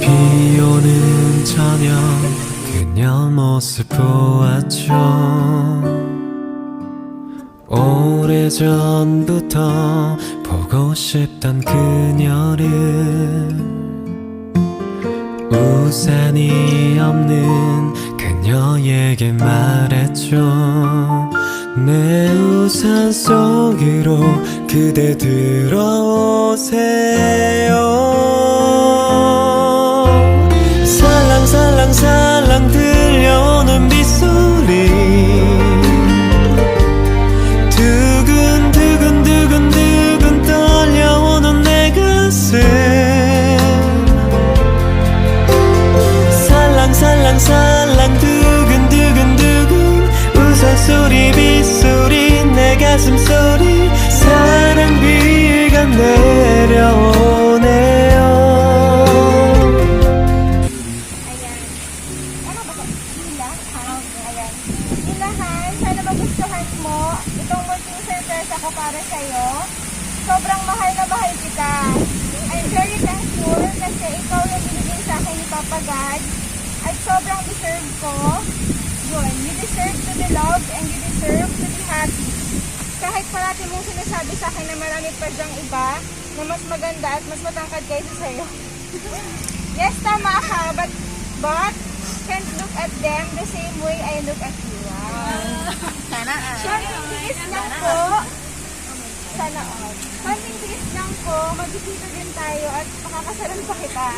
비 오는 저녁 그녀 모습 보았죠. 오래전부터 보고 싶던 그녀를 우산이 없는 그녀에게 말했죠. 내 우산 속으로 그대 들어오세요. 살랑살랑살랑 들려오는 빗소리, 두근두근두근두근 떨려오는 내 가슴. 살랑살랑 두근두근두근 우산소리 빗소리 내 가슴소리. 사랑비가 내려오네요. Ayan. Ano ba? Hila? Ayan. Hilahan, sana magustuhan mo itong munting surprise ako para sa'yo. Sobrang mahal na mahal kita. I'm very thankful kasi ikaw yung binigay sa akin ni Papa God. At sobrang deserve ko. Yun, you deserve to be loved and you deserve to be happy. Kahit parati mong sinasabi sa akin na marami pa dyang iba na mas maganda at mas matangkad kaysa sa'yo. Yes, tama ka, but can't look at them the same way I look at you. Wow. Sana Konting tiis lang po. Sana all. Konting tiis lang po, magkikita din tayo at pakakasalan pa kita.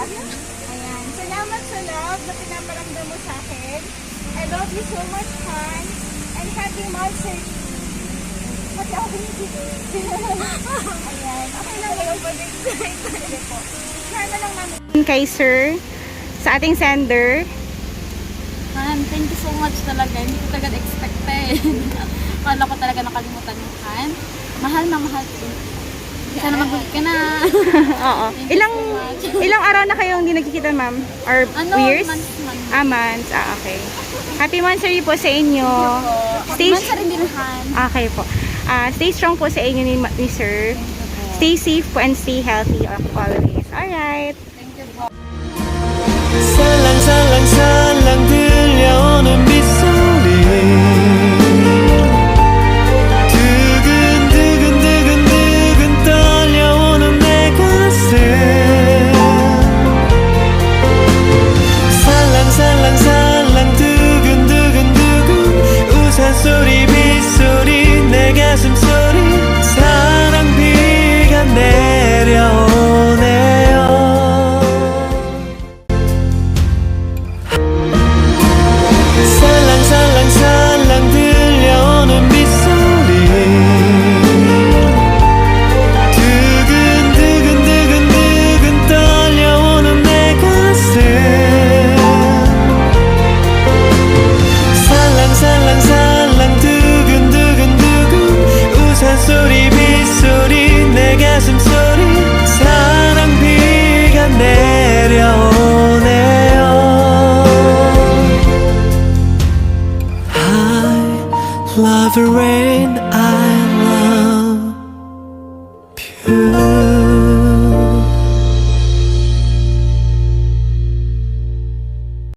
Ayan. Salamat sa love na pinaparamdam mo sa akin. I love you so much, Han. And happy Mother's Day. Pati ako binibigay. Ayan. Okay lang kayo. Pwede po. Share na lang namin. Kay sir, sa ating sender. Han, thank you so much talaga. Hindi ko talaga expected. Akala ko talaga nakalimutan yung Han. Mahal na mahal ko. Sana mag-good ka na. Oo. Thank you so much. Ilang araw na kayong hindi nagkikita, ma'am? Or years? Months. Months. Okay. Happy monthsary po sa inyo. Stay Months rin din, Han. Okay po. Stay strong po sa inyo ni sir. Stay safe po and stay healthy always. Alright. Thank you po. 살랑살랑살랑 들려오는 빗소리, 두근두근두근두근 떨려오는 내 가슴. 살랑살랑살랑 두근두근두근 우산소리 빗소리 내 가슴소리. 사랑비가 내려오네요. 살랑살랑 들려오는 빗소리, 두근두근두근두근 떨려오는 내 가슴. 살랑살랑 두근두근두근 우산소리 빗소리 내 가슴소리. 사랑비가 내려오네요. Love rain